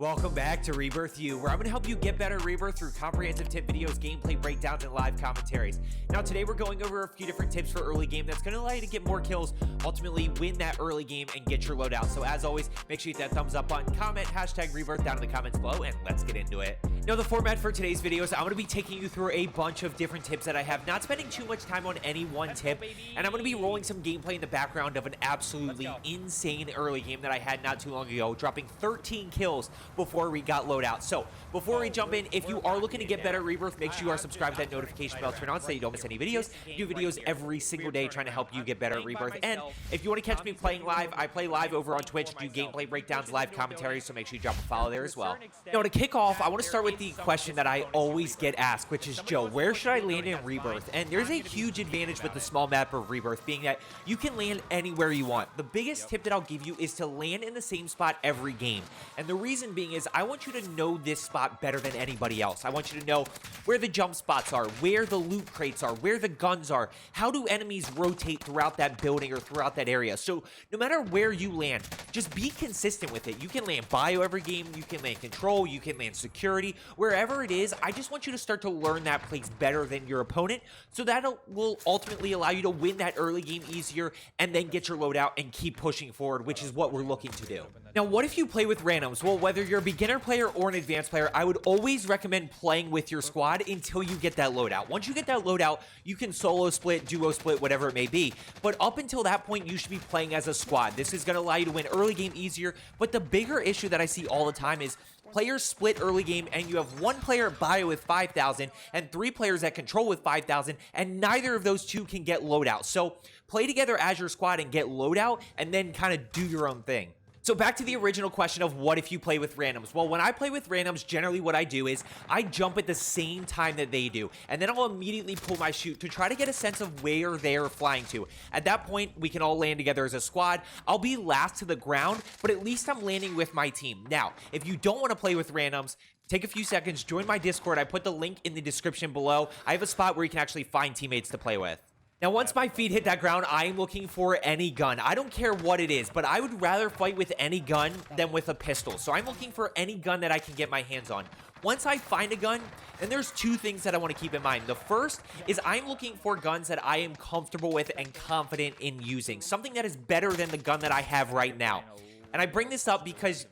Welcome back to Rebirth U, where I'm going to help you get better Rebirth through comprehensive tip videos, gameplay breakdowns, and live commentaries. Now today we're going over a few different tips for early game that's going to allow you to get more kills, ultimately win that early game, and get your loadout. So as always, make sure you hit that thumbs up button, comment, hashtag Rebirth down in the comments below, and let's get into it. Now the format for today's video is I'm going to be taking you through a bunch of different tips that I have, not spending too much time on any one tip, and I'm going to be rolling some gameplay in the background of an absolutely insane early game that I had not too long ago, dropping 13 kills before we got loadout. So before we jump in, if you are looking to get better at Rebirth, make sure you are subscribed with that notification bell turned on so you don't miss any videos. I do videos every single day trying to help you get better at Rebirth. And if you want to catch me playing live, I play live over on Twitch, do gameplay breakdowns, live commentaries, so make sure you drop a follow there as well. Now to kick off, I want to start with the question that I always get asked, which is, Joe, where should I land in Rebirth? And there's a huge advantage with the small map of Rebirth, being that you can land anywhere you want. The biggest tip that I'll give you is to land in the same spot every game. And the reason being is I want you to know this spot better than anybody else. I want you to know where the jump spots are, where the loot crates are, where the guns are, how do enemies rotate throughout that building or throughout that area. So no matter where you land, just be consistent with it. You can land bio every game, you can land control, you can land security, wherever it is. I just want you to start to learn that place better than your opponent, so that will ultimately allow you to win that early game easier and then get your loadout and keep pushing forward, which is what we're looking to do. Now, what if you play with randoms? Well, whether you're a beginner player or an advanced player, I would always recommend playing with your squad until you get that loadout. Once you get that loadout, you can solo split, duo split, whatever it may be. But up until that point, you should be playing as a squad. This is going to allow you to win early game easier. But the bigger issue that I see all the time is players split early game and you have one player at bio with 5,000 and 3 players at control with 5,000, and neither of those two can get loadout. So play together as your squad and get loadout and then kind of do your own thing. So back to the original question of what if you play with randoms? Well, when I play with randoms, generally what I do is I jump at the same time that they do, and then I'll immediately pull my chute to try to get a sense of where they're flying to. At that point, we can all land together as a squad. I'll be last to the ground, but at least I'm landing with my team. Now, if you don't want to play with randoms, take a few seconds, join my Discord. I put the link in the description below. I have a spot where you can actually find teammates to play with. Now, once my feet hit that ground, I am looking for any gun. I don't care what it is, but I would rather fight with any gun than with a pistol. So I'm looking for any gun that I can get my hands on. Once I find a gun, then there's two things that I want to keep in mind. The first is I'm looking for guns that I am comfortable with and confident in using. Something that is better than the gun that I have right now. And I bring this up because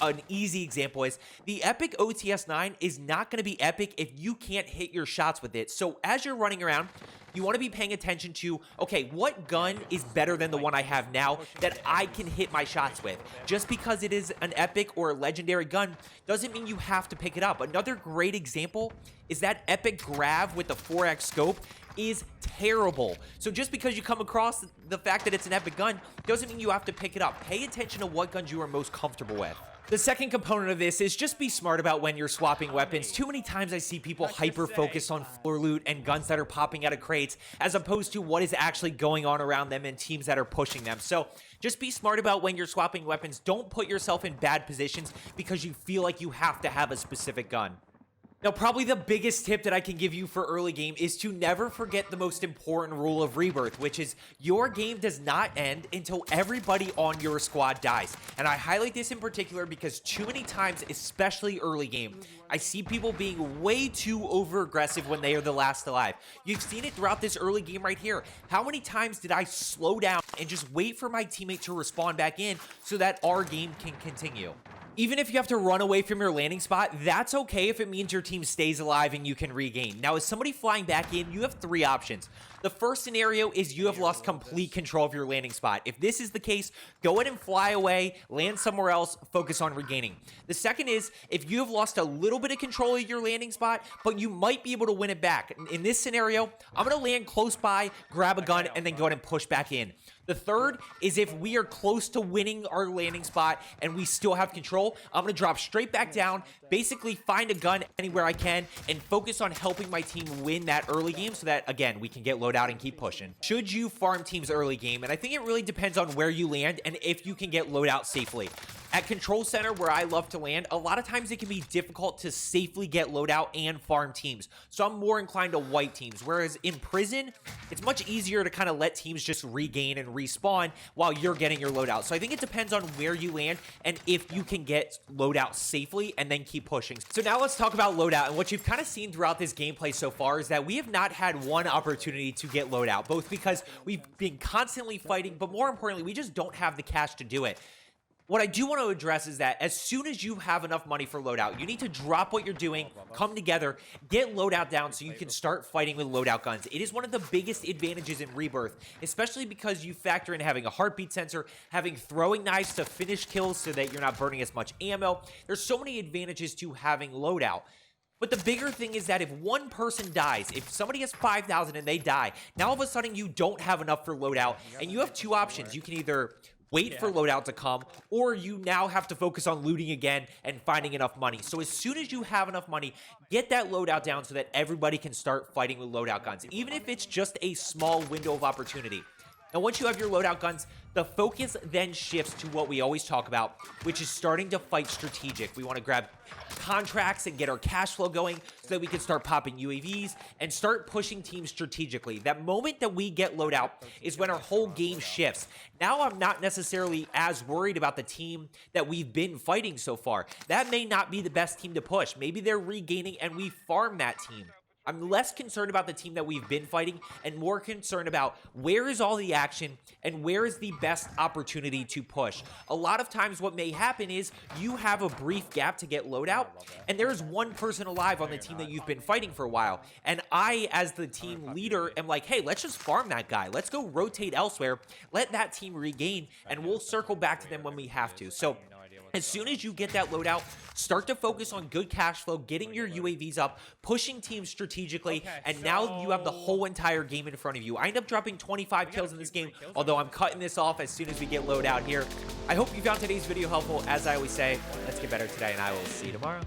an easy example is the Epic OTS-9 is not going to be epic if you can't hit your shots with it. So as you're running around, you want to be paying attention to, okay, what gun is better than the one I have now that I can hit my shots with? Just because it is an epic or a legendary gun doesn't mean you have to pick it up. Another great example is that epic grav with the 4x scope is terrible. So just because you come across the fact that it's an epic gun doesn't mean you have to pick it up. Pay attention to what guns you are most comfortable with. The second component of this is just be smart about when you're swapping weapons. Too many times I see people hyper-focused on floor loot and guns that are popping out of crates as opposed to what is actually going on around them and teams that are pushing them. So just be smart about when you're swapping weapons. Don't put yourself in bad positions because you feel like you have to have a specific gun. Now, probably the biggest tip that I can give you for early game is to never forget the most important rule of Rebirth, which is your game does not end until everybody on your squad dies. And I highlight this in particular because too many times, especially early game, I see people being way too over-aggressive when they are the last alive. You've seen it throughout this early game right here. How many times did I slow down and just wait for my teammate to respawn back in so that our game can continue? Even if you have to run away from your landing spot, that's okay if it means your team stays alive and you can regain. Now, as somebody flying back in, you have 3 options. The first scenario is you have lost complete control of your landing spot. If this is the case, go ahead and fly away, land somewhere else, focus on regaining. The second is if you have lost a little bit of control of your landing spot, but you might be able to win it back. In this scenario, I'm going to land close by, grab a gun, and then go ahead and push back in. The third is if we are close to winning our landing spot and we still have control, I'm going to drop straight back down, basically find a gun anywhere I can, and focus on helping my team win that early game so that, again, we can get loadout and keep pushing. Should you farm teams early game? And I think it really depends on where you land and if you can get loadout safely. At Control Center, where I love to land, a lot of times it can be difficult to safely get loadout and farm teams. So I'm more inclined to white teams. Whereas in Prison, it's much easier to kind of let teams just regain and respawn while you're getting your loadout. So I think it depends on where you land and if you can get get loadout safely and then keep pushing. So now let's talk about loadout. And what you've kind of seen throughout this gameplay so far is that we have not had one opportunity to get loadout, both because we've been constantly fighting, but more importantly, we just don't have the cash to do it. What I do want to address is that as soon as you have enough money for loadout, you need to drop what you're doing, come together, get loadout down so you can start fighting with loadout guns. It is one of the biggest advantages in Rebirth, especially because you factor in having a heartbeat sensor, having throwing knives to finish kills so that you're not burning as much ammo. There's so many advantages to having loadout. But the bigger thing is that if one person dies, if somebody has 5,000 and they die, now all of a sudden you don't have enough for loadout, and you have two options. You can either wait for loadout to come, or you now have to focus on looting again and finding enough money. So as soon as you have enough money, get that loadout down so that everybody can start fighting with loadout guns, even if it's just a small window of opportunity. And once you have your loadout guns, the focus then shifts to what we always talk about, which is starting to fight strategic. We want to grab contracts and get our cash flow going so that we can start popping UAVs and start pushing teams strategically. That moment that we get loadout is when our whole game shifts. Now I'm not necessarily as worried about the team that we've been fighting so far. That may not be the best team to push. Maybe they're regaining and we farm that team. I'm less concerned about the team that we've been fighting and more concerned about where is all the action and where is the best opportunity to push. A lot of times what may happen is you have a brief gap to get loadout and there's one person alive on the team that you've been fighting for a while. And I, as the team leader, am like, hey, let's just farm that guy. Let's go rotate elsewhere. Let that team regain and we'll circle back to them when we have to. So as soon as you get that loadout, start to focus on good cash flow, getting your UAVs up, pushing teams strategically, and now you have the whole entire game in front of you. I end up dropping 25 kills in this game, although I'm cutting this off as soon as we get loadout here. I hope you found today's video helpful. As I always say, let's get better today, and I will see you tomorrow.